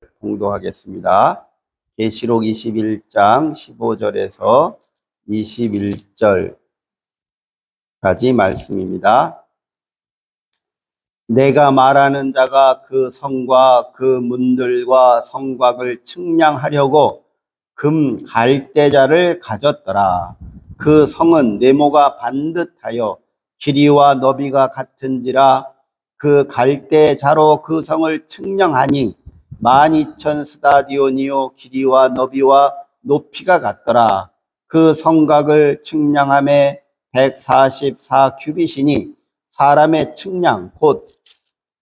봉독하겠습니다. 계시록 21장 15절에서 21절까지 말씀입니다. 내가 말하는 자가 그 성과 그 문들과 성곽을 측량하려고 금 갈대자를 가졌더라. 그 성은 네모가 반듯하여 길이와 너비가 같은지라. 그 갈대자로 그 성을 측량하니 12,000 스타디오니오 길이와 너비와 높이가 같더라. 그 성곽을 측량함에 144 규빗이니 사람의 측량 곧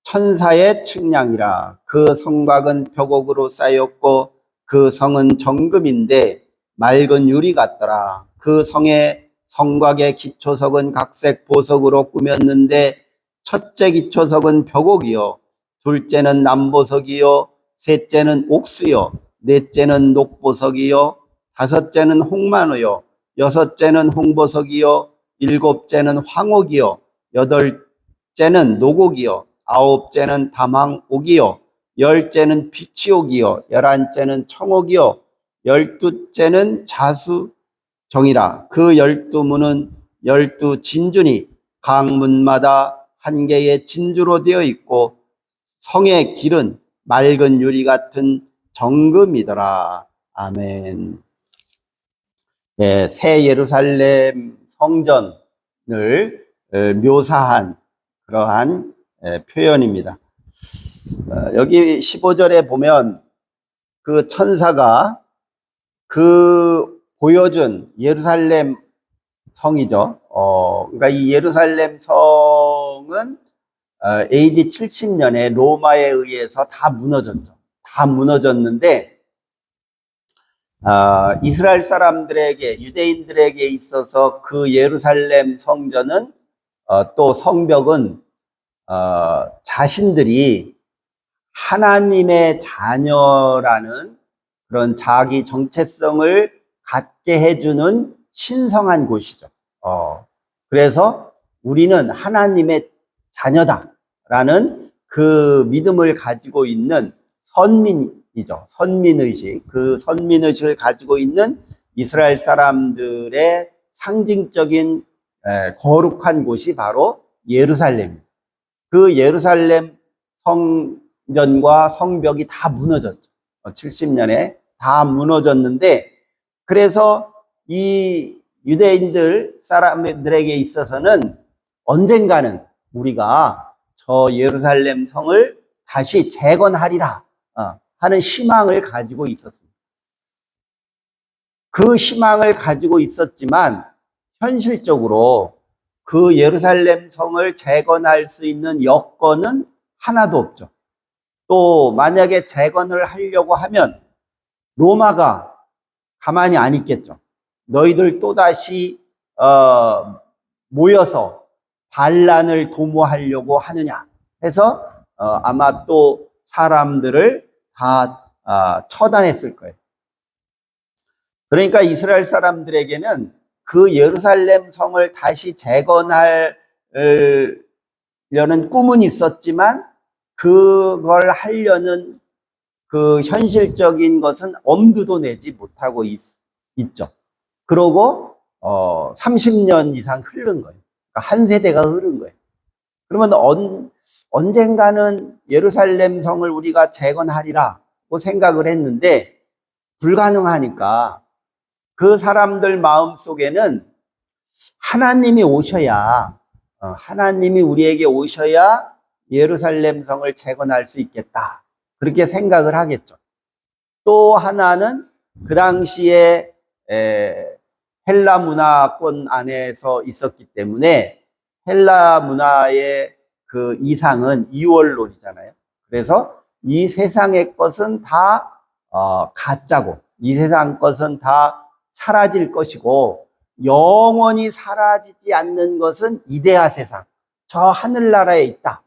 천사의 측량이라. 그 성곽은 벽옥으로 쌓였고 그 성은 정금인데 맑은 유리 같더라. 그 성의 성곽의 기초석은 각색 보석으로 꾸몄는데 첫째 기초석은 벽옥이요, 둘째는 남보석이요, 셋째는 옥수요, 넷째는 녹보석이요, 다섯째는 홍만호요, 여섯째는 홍보석이요, 일곱째는 황옥이요, 여덟째는 노곡이요, 아홉째는 담황옥이요, 열째는 비치옥이요, 11째는 청옥이요, 12째는 자수정이라. 그 12문은 12진주니 각 문마다 한 개의 진주로 되어 있고 성의 길은 맑은 유리 같은 정금이더라. 아멘. 네, 새 예루살렘 성전을 묘사한 그러한 표현입니다. 여기 15절에 보면 그 천사가 그 보여준 예루살렘 성이죠. 그러니까 이 예루살렘 성은 AD 70년에 로마에 의해서 다 무너졌죠. 다 무너졌는데 이스라엘 사람들에게, 유대인들에게 있어서 그 예루살렘 성전은 또 성벽은 자신들이 하나님의 자녀라는 그런 자기 정체성을 갖게 해주는 신성한 곳이죠. 그래서 우리는 하나님의 자녀다라는 그 믿음을 가지고 있는 선민이죠. 선민의식. 그 선민의식을 가지고 있는 이스라엘 사람들의 상징적인 거룩한 곳이 바로 예루살렘입니다. 그 예루살렘 성전과 성벽이 다 무너졌죠. 70년에 다 무너졌는데, 그래서 이 유대인들 사람들에게 있어서는 언젠가는 우리가 저 예루살렘 성을 다시 재건하리라 하는 희망을 가지고 있었습니다. 그 희망을 가지고 있었지만 현실적으로 그 예루살렘 성을 재건할 수 있는 여건은 하나도 없죠. 또 만약에 재건을 하려고 하면 로마가 가만히 안 있겠죠. 너희들 또다시 모여서 반란을 도모하려고 하느냐 해서 아마 또 사람들을 다 처단했을 거예요. 그러니까 이스라엘 사람들에게는 그 예루살렘 성을 다시 재건하려는 꿈은 있었지만 그걸 하려는 그 현실적인 것은 엄두도 내지 못하고 있죠. 그러고 30년 이상 흐른 거예요. 그러니까 한 세대가 흐른 거예요. 그러면 언젠가는 예루살렘 성을 우리가 재건하리라고 생각을 했는데 불가능하니까 그 사람들 마음속에는 하나님이 오셔야, 하나님이 우리에게 오셔야 예루살렘 성을 재건할 수 있겠다, 그렇게 생각을 하겠죠. 또 하나는 그 당시에 헬라 문화권 안에서 있었기 때문에 헬라 문화의 그 이상은 이원론이잖아요. 그래서 이 세상의 것은 다 가짜고 이 세상 것은 다 사라질 것이고 영원히 사라지지 않는 것은 이데아 세상, 저 하늘나라에 있다,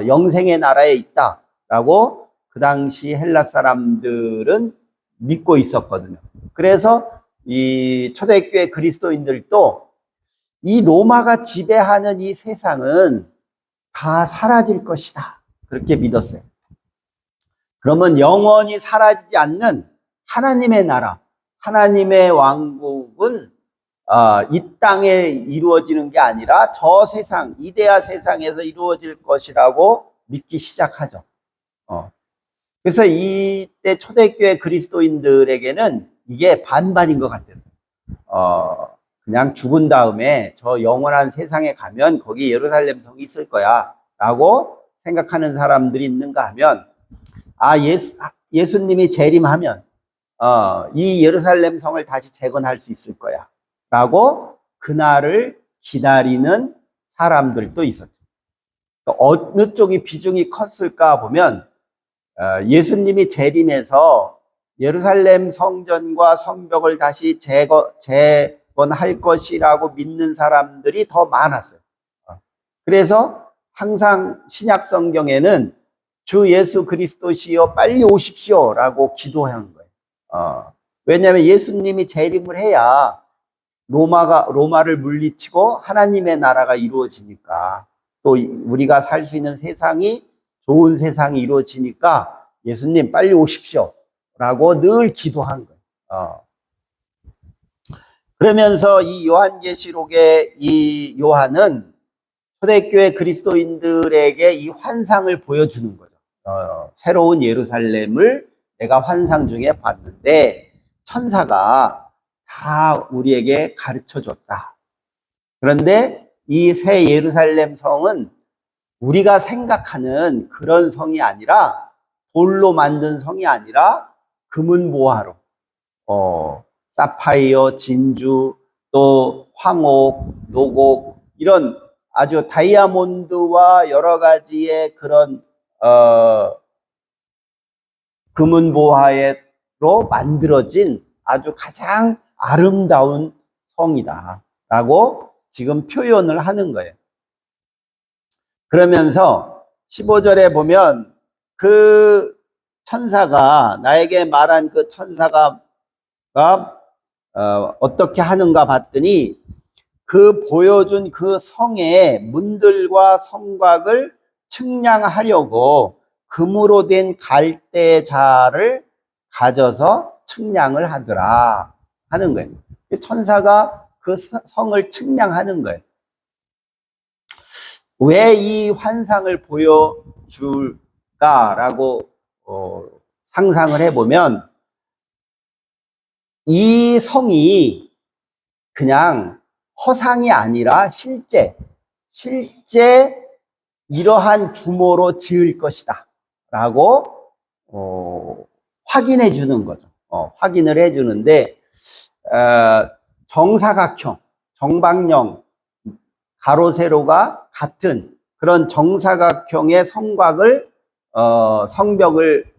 영생의 나라에 있다 라고 그 당시 헬라 사람들은 믿고 있었거든요. 그래서 이 초대교회 그리스도인들도 이 로마가 지배하는 이 세상은 다 사라질 것이다, 그렇게 믿었어요. 그러면 영원히 사라지지 않는 하나님의 나라, 하나님의 왕국은 이 땅에 이루어지는 게 아니라 저 세상, 이데아 세상에서 이루어질 것이라고 믿기 시작하죠. 그래서 이때 초대교회 그리스도인들에게는 이게 반반인 것 같아요. 그냥 죽은 다음에 저 영원한 세상에 가면 거기 예루살렘 성이 있을 거야 라고 생각하는 사람들이 있는가 하면, 예수님이 재림하면 이 예루살렘 성을 다시 재건할 수 있을 거야 라고 그날을 기다리는 사람들도 있었죠. 어느 쪽이 비중이 컸을까 보면, 예수님이 재림해서 예루살렘 성전과 성벽을 다시 재건할 것이라고 믿는 사람들이 더 많았어요. 그래서 항상 신약 성경에는 주 예수 그리스도시여 빨리 오십시오 라고 기도한 거예요. 왜냐하면 예수님이 재림을 해야 로마를 물리치고 하나님의 나라가 이루어지니까, 또 우리가 살 수 있는 세상이 좋은 세상이 이루어지니까 예수님 빨리 오십시오 라고 늘 기도한 거예요. 그러면서 이 요한계시록의 이 요한은 초대교회 그리스도인들에게 이 환상을 보여주는 거죠. 새로운 예루살렘을 내가 환상 중에 봤는데 천사가 다 우리에게 가르쳐 줬다. 그런데 이 새 예루살렘 성은 우리가 생각하는 그런 성이 아니라, 돌로 만든 성이 아니라 금은보화로, 사파이어, 진주, 또 황옥, 노곡, 이런 아주 다이아몬드와 여러 가지의 그런 금은보화로 만들어진 아주 가장 아름다운 성이다 라고 지금 표현을 하는 거예요. 그러면서 15절에 보면 그 천사가, 나에게 말한 그 천사가 어떻게 하는가 봤더니, 그 보여준 그 성의 문들과 성곽을 측량하려고 금으로 된 갈대자를 가져서 측량을 하더라 하는 거예요. 천사가 그 성을 측량하는 거예요. 왜 이 환상을 보여줄까라고 상상을 해보면, 이 성이 그냥 허상이 아니라 실제 이러한 규모로 지을 것이다 라고 확인해 주는 거죠. 확인을 해 주는데, 정사각형, 정방형, 가로 세로가 같은 그런 정사각형의 성곽을, 성벽을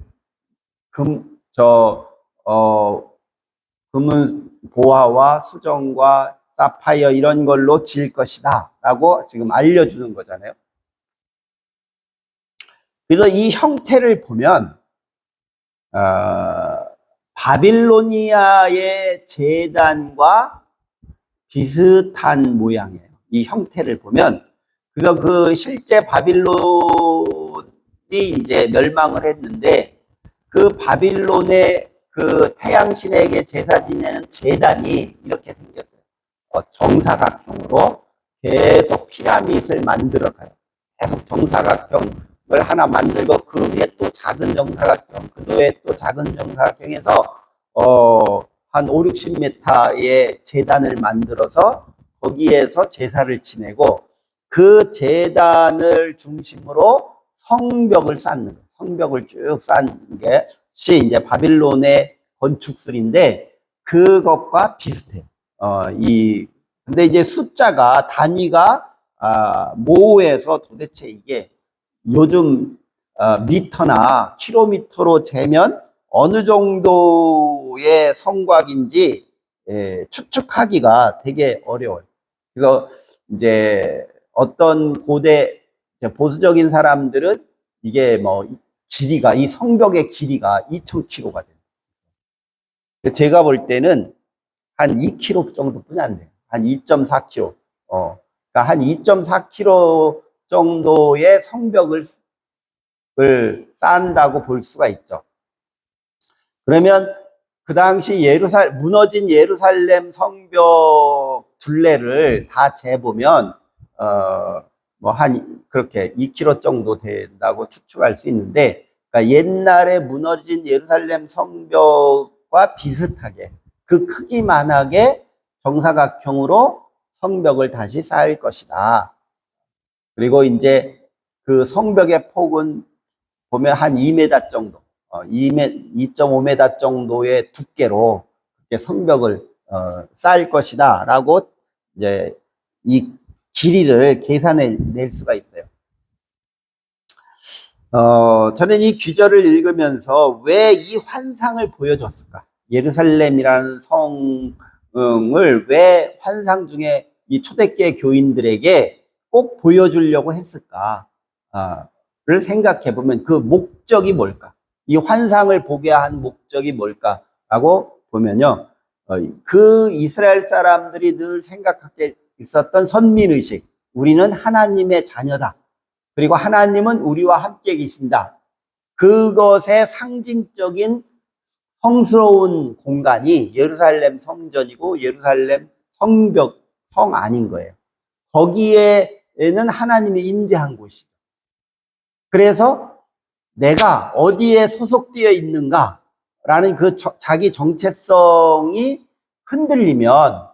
금은 보화와 수정과 사파이어 이런 걸로 지을 것이다 라고 지금 알려주는 거잖아요. 그래서 이 형태를 보면 바빌로니아의 제단과 비슷한 모양이에요. 이 형태를 보면. 그래서 그 실제 바빌론이 이제 멸망을 했는데, 그 바빌론의 그 태양신에게 제사 지내는 제단이 이렇게 생겼어요. 정사각형으로 계속 피라밋을 만들어가요. 계속 정사각형을 하나 만들고 그 위에 또 작은 정사각형, 그 위에 또 작은 정사각형에서 한 5, 60m의 제단을 만들어서 거기에서 제사를 지내고, 그 제단을 중심으로 성벽을 쌓는 거예요. 성벽을 쭉 쌓는 것이 이제 바빌론의 건축술인데, 그것과 비슷해요. 근데 이제 숫자가, 단위가 모호해서 도대체 이게 요즘 미터나 킬로미터로 재면 어느 정도의 성곽인지 추측하기가 되게 어려워요. 그래서 이제 어떤 고대 보수적인 사람들은 이게 뭐 길이가, 이 성벽의 길이가 2000km가 돼요. 제가 볼 때는 한 2km 정도뿐이 안 돼요. 한 2.4km. 그러니까 한 2.4km 정도의 성벽을 쌓는다고 볼 수가 있죠. 그러면 그 당시 무너진 예루살렘 성벽 둘레를 다 재보면, 그렇게 2km 정도 된다고 추측할 수 있는데, 그러니까 옛날에 무너진 예루살렘 성벽과 비슷하게, 그 크기만하게 정사각형으로 성벽을 다시 쌓을 것이다. 그리고 이제 그 성벽의 폭은 보면 한 2m 정도, 2.5m 정도의 두께로 이렇게 성벽을 쌓을 것이다 라고 이제 이 길이를 계산해 낼 수가 있어요. 저는 이 규절을 읽으면서 왜 이 환상을 보여줬을까? 예루살렘이라는 성을 왜 환상 중에 이 초대교회 교인들에게 꼭 보여주려고 했을까? 를 생각해 보면 그 목적이 뭘까? 이 환상을 보게 한 목적이 뭘까라고 보면요. 그 이스라엘 사람들이 늘 생각하게 있었던 선민의식. 우리는 하나님의 자녀다. 그리고 하나님은 우리와 함께 계신다. 그것의 상징적인 성스러운 공간이 예루살렘 성전이고 예루살렘 성벽, 성 안인 거예요. 거기에는 하나님이 임재한 곳이죠. 그래서 내가 어디에 소속되어 있는가라는 그 자기 정체성이 흔들리면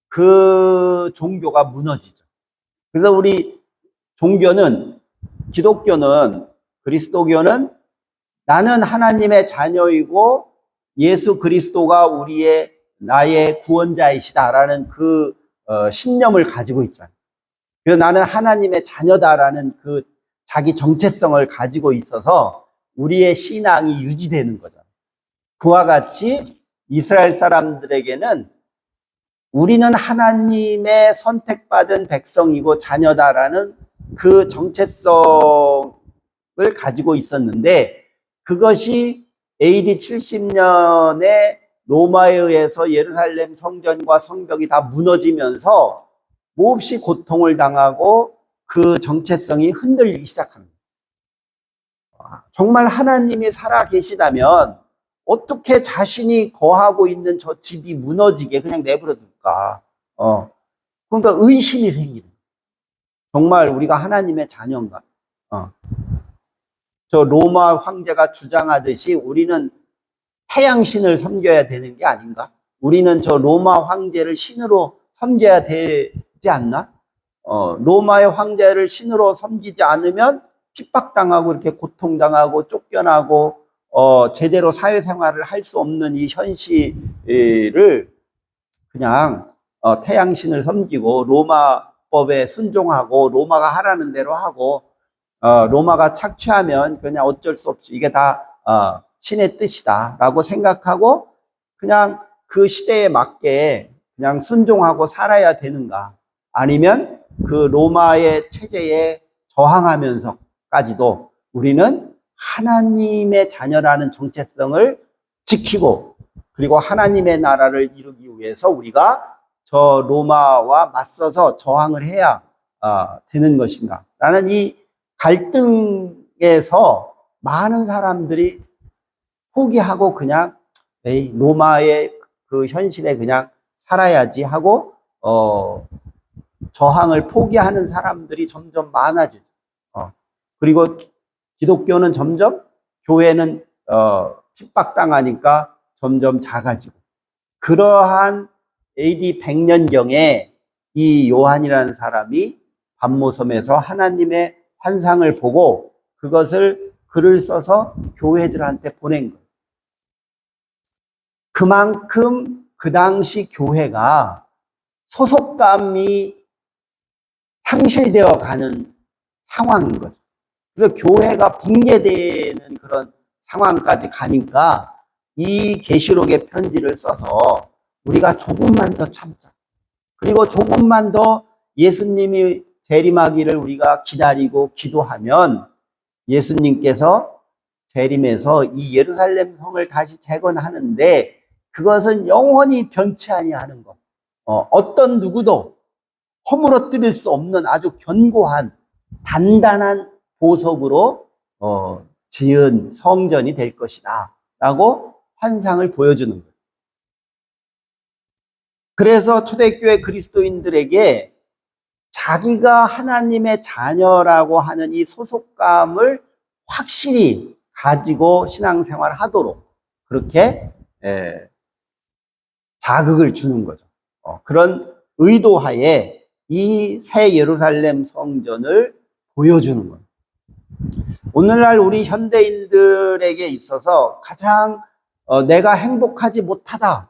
그 종교가 무너지죠. 그래서 우리 기독교는, 그리스도교는 나는 하나님의 자녀이고 예수 그리스도가 나의 구원자이시다라는 그 신념을 가지고 있잖아요. 그래서 나는 하나님의 자녀다라는 그 자기 정체성을 가지고 있어서 우리의 신앙이 유지되는 거죠. 그와 같이 이스라엘 사람들에게는 우리는 하나님의 선택받은 백성이고 자녀다라는 그 정체성을 가지고 있었는데, 그것이 AD 70년에 로마에 의해서 예루살렘 성전과 성벽이 다 무너지면서 몹시 고통을 당하고 그 정체성이 흔들리기 시작합니다. 정말 하나님이 살아 계시다면 어떻게 자신이 거하고 있는 저 집이 무너지게 그냥 내버려 둘까? 그러니까 의심이 생기는 거예요. 정말 우리가 하나님의 자녀인가? 저 로마 황제가 주장하듯이 우리는 태양신을 섬겨야 되는 게 아닌가? 우리는 저 로마 황제를 신으로 섬겨야 되지 않나? 로마의 황제를 신으로 섬기지 않으면 핍박당하고 이렇게 고통당하고 쫓겨나고 제대로 사회생활을 할 수 없는 이 현실을 그냥 태양신을 섬기고 로마법에 순종하고 로마가 하라는 대로 하고 로마가 착취하면 그냥 어쩔 수 없이 이게 다 신의 뜻이다 라고 생각하고 그냥 그 시대에 맞게 그냥 순종하고 살아야 되는가? 아니면 그 로마의 체제에 저항하면서까지도 우리는 하나님의 자녀라는 정체성을 지키고 그리고 하나님의 나라를 이루기 위해서 우리가 저 로마와 맞서서 저항을 해야 되는 것인가? 라는 이 갈등에서 많은 사람들이 포기하고 그냥 로마의 그 현실에 그냥 살아야지 하고 저항을 포기하는 사람들이 점점 많아지죠. 그리고 기독교는 점점 교회는 핍박당하니까 점점 작아지고 그러한 AD 100년경에 이 요한이라는 사람이 반모섬에서 하나님의 환상을 보고 그것을 글을 써서 교회들한테 보낸 거예요. 그만큼 그 당시 교회가 소속감이 상실되어 가는 상황인 거죠. 그래서 교회가 붕괴되는 그런 상황까지 가니까 이 계시록의 편지를 써서 우리가 조금만 더 참자. 그리고 조금만 더 예수님이 재림하기를 우리가 기다리고 기도하면 예수님께서 재림해서 이 예루살렘 성을 다시 재건하는데 그것은 영원히 변치 아니하는 것. 어떤 누구도 허물어뜨릴 수 없는 아주 견고한 단단한 보석으로 지은 성전이 될 것이다 라고 환상을 보여주는 거예요. 그래서 초대교회 그리스도인들에게 자기가 하나님의 자녀라고 하는 이 소속감을 확실히 가지고 신앙생활을 하도록 그렇게 자극을 주는 거죠. 그런 의도하에 이 새 예루살렘 성전을 보여주는 거예요. 오늘날 우리 현대인들에게 있어서 가장 내가 행복하지 못하다.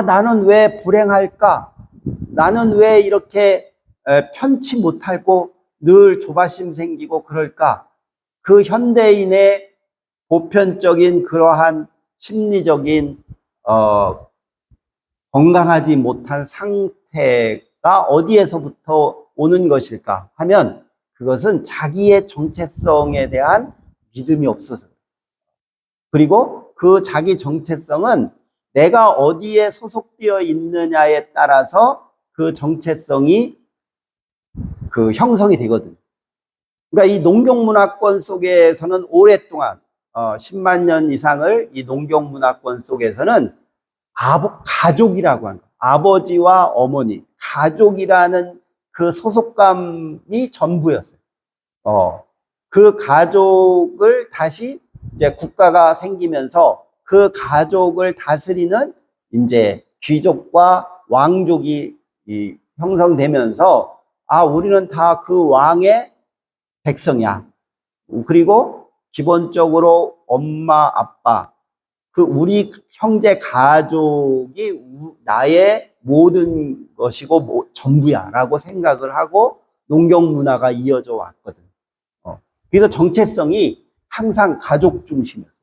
나는 왜 불행할까? 나는 왜 이렇게 편치 못하고 늘 조바심 생기고 그럴까? 그 현대인의 보편적인 그러한 심리적인 건강하지 못한 상태가 어디에서부터 오는 것일까 하면 그것은 자기의 정체성에 대한 믿음이 없어서, 그리고 그 자기 정체성은 내가 어디에 소속되어 있느냐에 따라서 그 정체성이 형성이 되거든요. 그러니까 이 농경문화권 속에서는 오랫동안 10만 년 이상을 이 농경문화권 속에서는 가족이라고 하는 거, 아버지와 어머니, 가족이라는 그 소속감이 전부였어요. 그 가족을 다시 이제 국가가 생기면서 그 가족을 다스리는 이제 귀족과 왕족이 형성되면서 우리는 다 그 왕의 백성이야. 그리고 기본적으로 엄마, 아빠, 우리 형제 가족이 나의 모든 것이고 전부야 라고 생각을 하고 농경 문화가 이어져 왔거든. 그래서 정체성이 항상 가족 중심이었어요.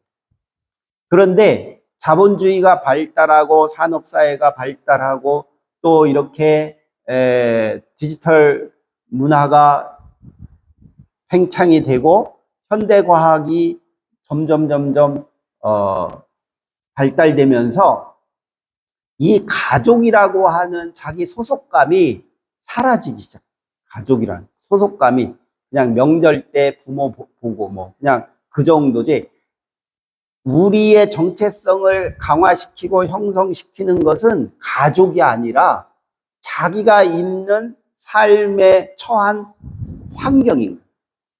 그런데 자본주의가 발달하고 산업사회가 발달하고 또 이렇게 디지털 문화가 팽창이 되고 현대과학이 점점 발달되면서 이 가족이라고 하는 자기 소속감이 사라지기 시작. 가족이라는 소속감이 그냥 명절 때 부모 보고 그냥 그 정도지. 우리의 정체성을 강화시키고 형성시키는 것은 가족이 아니라 자기가 있는 삶에 처한 환경인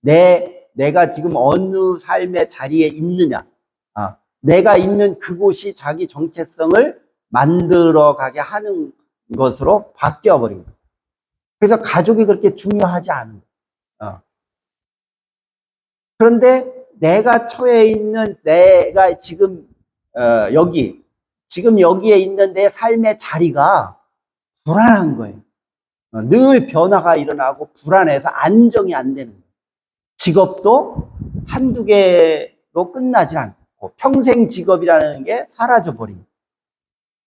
거예요. 내가 지금 어느 삶의 자리에 있느냐, 내가 있는 그곳이 자기 정체성을 만들어가게 하는 것으로 바뀌어버린 거예요. 그래서 가족이 그렇게 중요하지 않은 거예요. 그런데 내가 처해 있는, 내가 지금 여기에 있는 내 삶의 자리가 불안한 거예요. 늘 변화가 일어나고 불안해서 안정이 안 되는 거예요. 직업도 한두 개로 끝나지 않고 평생 직업이라는 게 사라져 버린 거예요.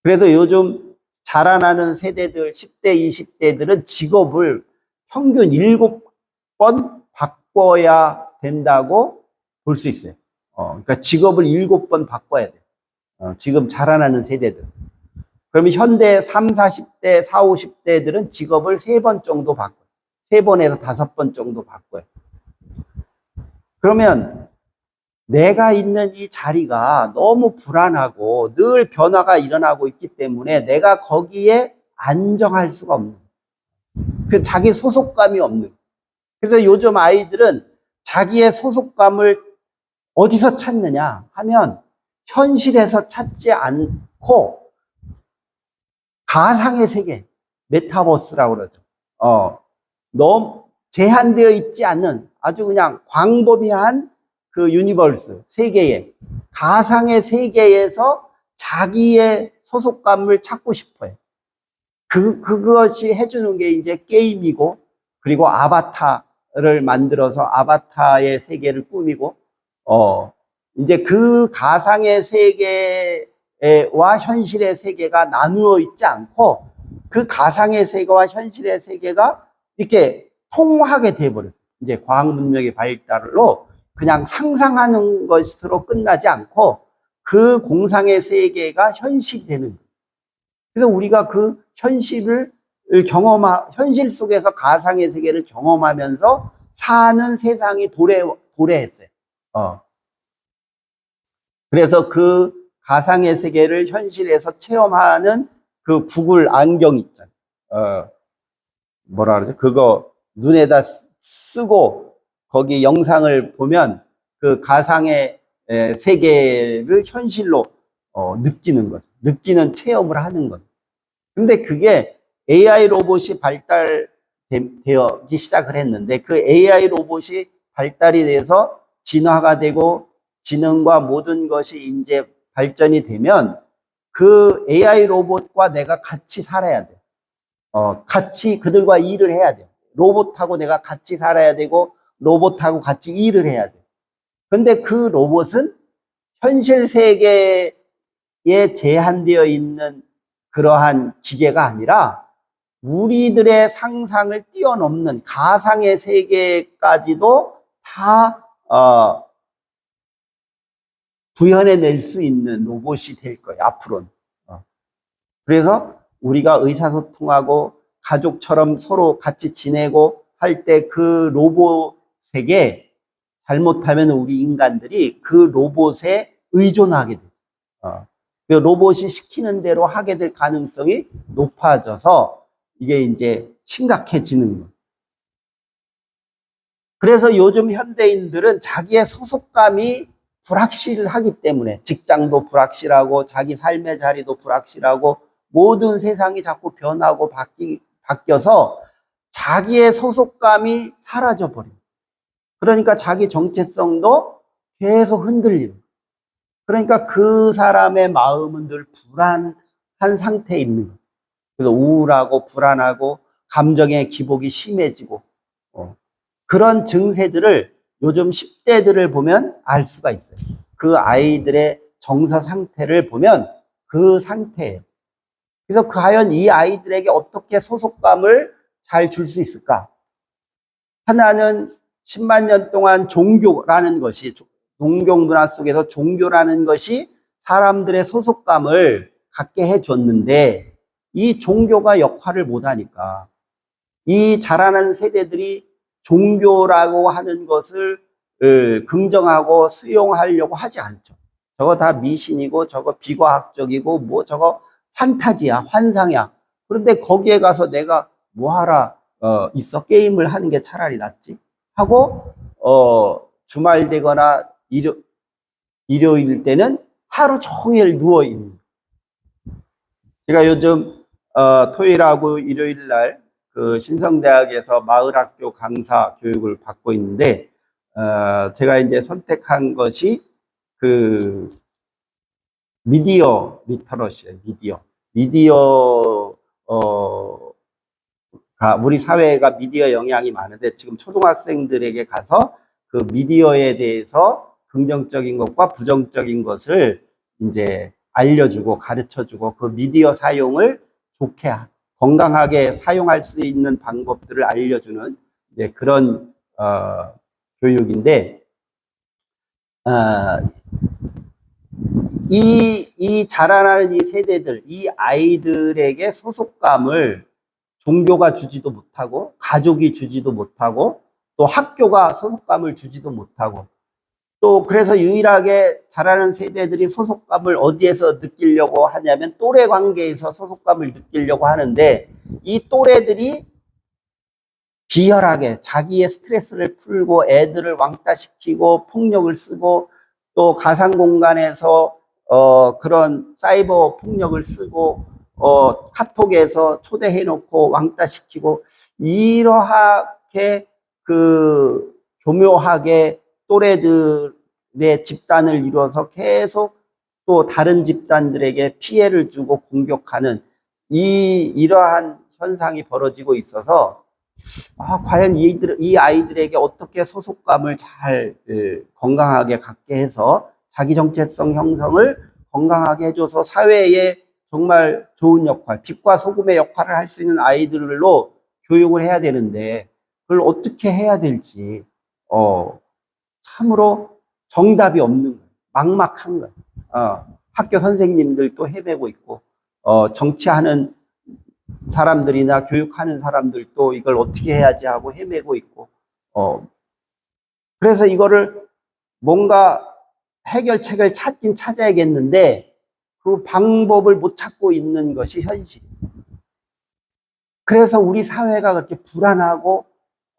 그래도 요즘 자라나는 세대들 10대, 20대들은 직업을 평균 7번 바꿔야 된다고 볼 수 있어요. 그러니까 직업을 7번 바꿔야 돼요. 지금 자라나는 세대들. 그러면 현대 3, 40대, 4, 50대들은 직업을 3번 정도 바꿔요. 3번에서 5번 정도 바꿔요. 그러면 내가 있는 이 자리가 너무 불안하고 늘 변화가 일어나고 있기 때문에 내가 거기에 안정할 수가 없는 거예요. 자기 소속감이 없는 거예요. 그래서 요즘 아이들은 자기의 소속감을 어디서 찾느냐 하면 현실에서 찾지 않고 가상의 세계, 메타버스라고 그러죠. 너무 제한되어 있지 않는 아주 그냥 광범위한 그 유니버스, 세계에, 가상의 세계에서 자기의 소속감을 찾고 싶어요. 그것이 해주는 게 이제 게임이고, 그리고 아바타를 만들어서 아바타의 세계를 꾸미고, 이제 그 가상의 세계와 현실의 세계가 나누어 있지 않고, 그 가상의 세계와 현실의 세계가 이렇게 통하게 돼버렸어요. 이제 과학 문명의 발달로 그냥 상상하는 것으로 끝나지 않고 그 공상의 세계가 현실이 되는 거예요. 그래서 우리가 그 현실 속에서 가상의 세계를 경험하면서 사는 세상이 도래했어요. 어. 그래서 그 가상의 세계를 현실에서 체험하는 그 구글 안경 있잖아. 뭐라 그러죠? 그거 눈에다 쓰고 거기 영상을 보면 그 가상의 세계를 현실로 느끼는 거죠. 느끼는 체험을 하는 거죠. 근데 그게 AI 로봇이 발달되기 시작을 했는데 그 AI 로봇이 발달이 돼서 진화가 되고 지능과 모든 것이 이제 발전이 되면 그 AI 로봇과 내가 같이 살아야 돼. 같이 그들과 일을 해야 돼. 로봇하고 내가 같이 살아야 되고 로봇하고 같이 일을 해야 돼. 근데 그 로봇은 현실 세계에 제한되어 있는 그러한 기계가 아니라 우리들의 상상을 뛰어넘는 가상의 세계까지도 다 구현해낼 수 있는 로봇이 될 거예요, 앞으로는. 그래서 우리가 의사소통하고 가족처럼 서로 같이 지내고 할 때 그 로봇에게 잘못하면 우리 인간들이 그 로봇에 의존하게 돼요. 그 로봇이 시키는 대로 하게 될 가능성이 높아져서 이게 이제 심각해지는 거예요. 그래서 요즘 현대인들은 자기의 소속감이 불확실하기 때문에 직장도 불확실하고 자기 삶의 자리도 불확실하고 모든 세상이 자꾸 변하고 바뀌어서 자기의 소속감이 사라져 버립니다. 그러니까 자기 정체성도 계속 흔들리는. 그러니까 그 사람의 마음은 늘 불안한 상태에 있는 거예요. 그래서 우울하고 불안하고 감정의 기복이 심해지고 그런 증세들을 요즘 10대들을 보면 알 수가 있어요. 그 아이들의 정서 상태를 보면 그 상태예요. 그래서 과연 이 아이들에게 어떻게 소속감을 잘 줄 수 있을까? 하나는 10만 년 동안 종교라는 것이, 농경 문화 속에서 종교라는 것이 사람들의 소속감을 갖게 해줬는데 이 종교가 역할을 못하니까 이 자라는 세대들이 종교라고 하는 것을 긍정하고 수용하려고 하지 않죠. 저거 다 미신이고 저거 비과학적이고 뭐 저거 판타지야, 환상이야. 그런데 거기에 가서 내가 뭐하라 있어? 게임을 하는 게 차라리 낫지 하고 주말 되거나 일요일 때는 하루 종일 누워있는. 제가 요즘 토요일하고 일요일 날 그 신성대학에서 마을학교 강사 교육을 받고 있는데 제가 이제 선택한 것이 그 미디어 리터러시예요. 미디어 우리 사회가 미디어 영향이 많은데 지금 초등학생들에게 가서 그 미디어에 대해서 긍정적인 것과 부정적인 것을 이제 알려주고 가르쳐주고 그 미디어 사용을 좋게 건강하게 사용할 수 있는 방법들을 알려주는 이제 그런 교육인데 이 자라나는 이 세대들, 이 아이들에게 소속감을 종교가 주지도 못하고 가족이 주지도 못하고 또 학교가 소속감을 주지도 못하고 또 그래서 유일하게 자라는 세대들이 소속감을 어디에서 느끼려고 하냐면 또래 관계에서 소속감을 느끼려고 하는데 이 또래들이 비열하게 자기의 스트레스를 풀고 애들을 왕따시키고 폭력을 쓰고 또 가상 공간에서 그런 사이버 폭력을 쓰고 카톡에서 초대해 놓고 왕따시키고 이러하게 그 교묘하게 또래들의 집단을 이루어서 계속 또 다른 집단들에게 피해를 주고 공격하는 이러한 현상이 벌어지고 있어서 과연 이 아이들에게 어떻게 소속감을 잘 건강하게 갖게 해서 자기 정체성 형성을 건강하게 해줘서 사회에 정말 좋은 역할, 빛과 소금의 역할을 할 수 있는 아이들로 교육을 해야 되는데 그걸 어떻게 해야 될지 참으로 정답이 없는 거예요. 막막한 거예요. 학교 선생님들도 헤매고 있고 정치하는 사람들이나 교육하는 사람들도 이걸 어떻게 해야지 하고 헤매고 있고 그래서 이거를 뭔가 해결책을 찾긴 찾아야겠는데 그 방법을 못 찾고 있는 것이 현실이에요. 그래서 우리 사회가 그렇게 불안하고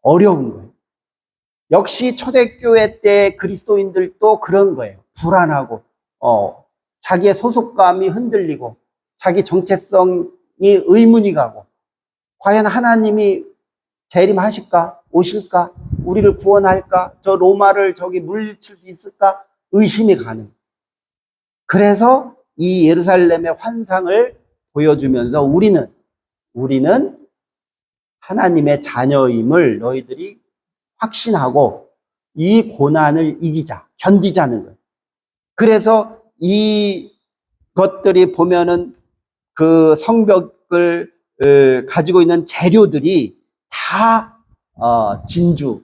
어려운 거예요. 역시 초대교회 때 그리스도인들도 그런 거예요. 불안하고 자기의 소속감이 흔들리고 자기 정체성이 의문이 가고 과연 하나님이 재림하실까? 오실까? 우리를 구원할까? 저 로마를 저기 물리칠 수 있을까? 의심이 가는. 그래서 이 예루살렘의 환상을 보여주면서 우리는 하나님의 자녀임을 너희들이 확신하고 이 고난을 이기자, 견디자는 거예요. 그래서 이 것들이 보면은 그 성벽을 가지고 있는 재료들이 다 진주,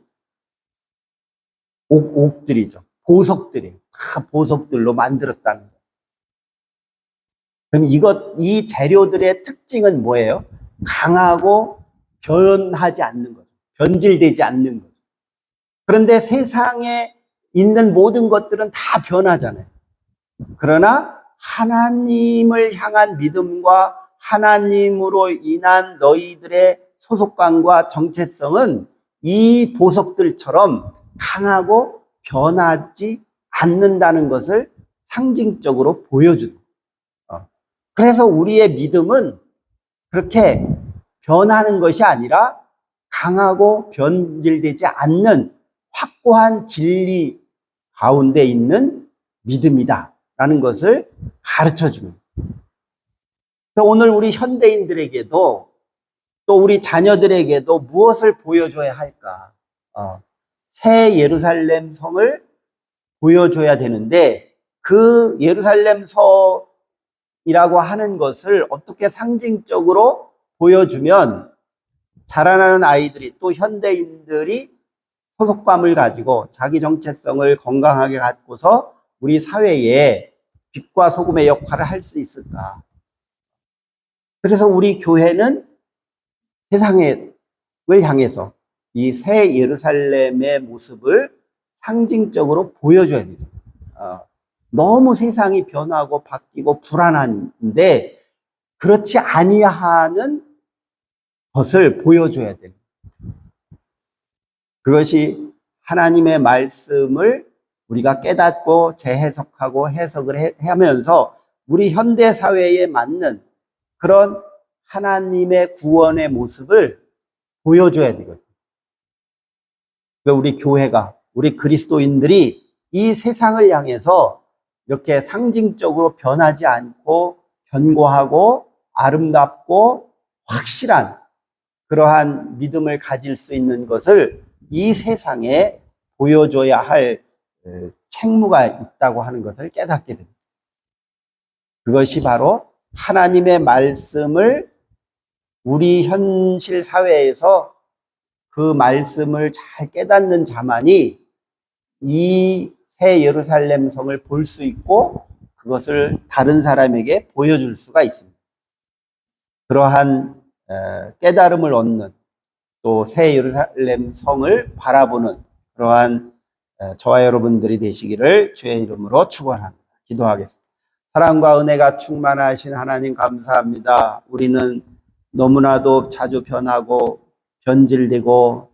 옥들이죠. 보석들이 다 보석들로 만들었다는 거예요. 그럼 이 재료들의 특징은 뭐예요? 강하고 변하지 않는 거죠. 변질되지 않는 거죠. 그런데 세상에 있는 모든 것들은 다 변하잖아요. 그러나 하나님을 향한 믿음과 하나님으로 인한 너희들의 소속감과 정체성은 이 보석들처럼 강하고 변하지 않는다는 것을 상징적으로 보여주는 거예요. 그래서 우리의 믿음은 그렇게 변하는 것이 아니라 강하고 변질되지 않는 확고한 진리 가운데 있는 믿음이다 라는 것을 가르쳐 주는 거예요. 오늘 우리 현대인들에게도 또 우리 자녀들에게도 무엇을 보여줘야 할까? 새 예루살렘 성을 보여줘야 되는데 그 예루살렘 성이라고 하는 것을 어떻게 상징적으로 보여주면 자라나는 아이들이 또 현대인들이 소속감을 가지고 자기 정체성을 건강하게 갖고서 우리 사회에 빛과 소금의 역할을 할 수 있을까? 그래서 우리 교회는 세상을 향해서 이 새 예루살렘의 모습을 상징적으로 보여줘야 되죠. 너무 세상이 변하고 바뀌고 불안한데 그렇지 아니하는 것을 보여줘야 돼요. 그것이 하나님의 말씀을 우리가 깨닫고 재해석하고 해석을 하면서 우리 현대 사회에 맞는 그런 하나님의 구원의 모습을 보여줘야 되거든요. 우리 교회가, 우리 그리스도인들이 이 세상을 향해서 이렇게 상징적으로 변하지 않고 견고하고 아름답고 확실한 그러한 믿음을 가질 수 있는 것을 이 세상에 보여줘야 할 책무가 있다고 하는 것을 깨닫게 됩니다. 그것이 바로 하나님의 말씀을 우리 현실 사회에서 그 말씀을 잘 깨닫는 자만이 이 새 예루살렘 성을 볼 수 있고 그것을 다른 사람에게 보여줄 수가 있습니다. 그러한 깨달음을 얻는 또 새 예루살렘 성을 바라보는 그러한 저와 여러분들이 되시기를 주의 이름으로 축원합니다. 기도하겠습니다. 사랑과 은혜가 충만하신 하나님 감사합니다. 우리는 너무나도 자주 변하고 변질되고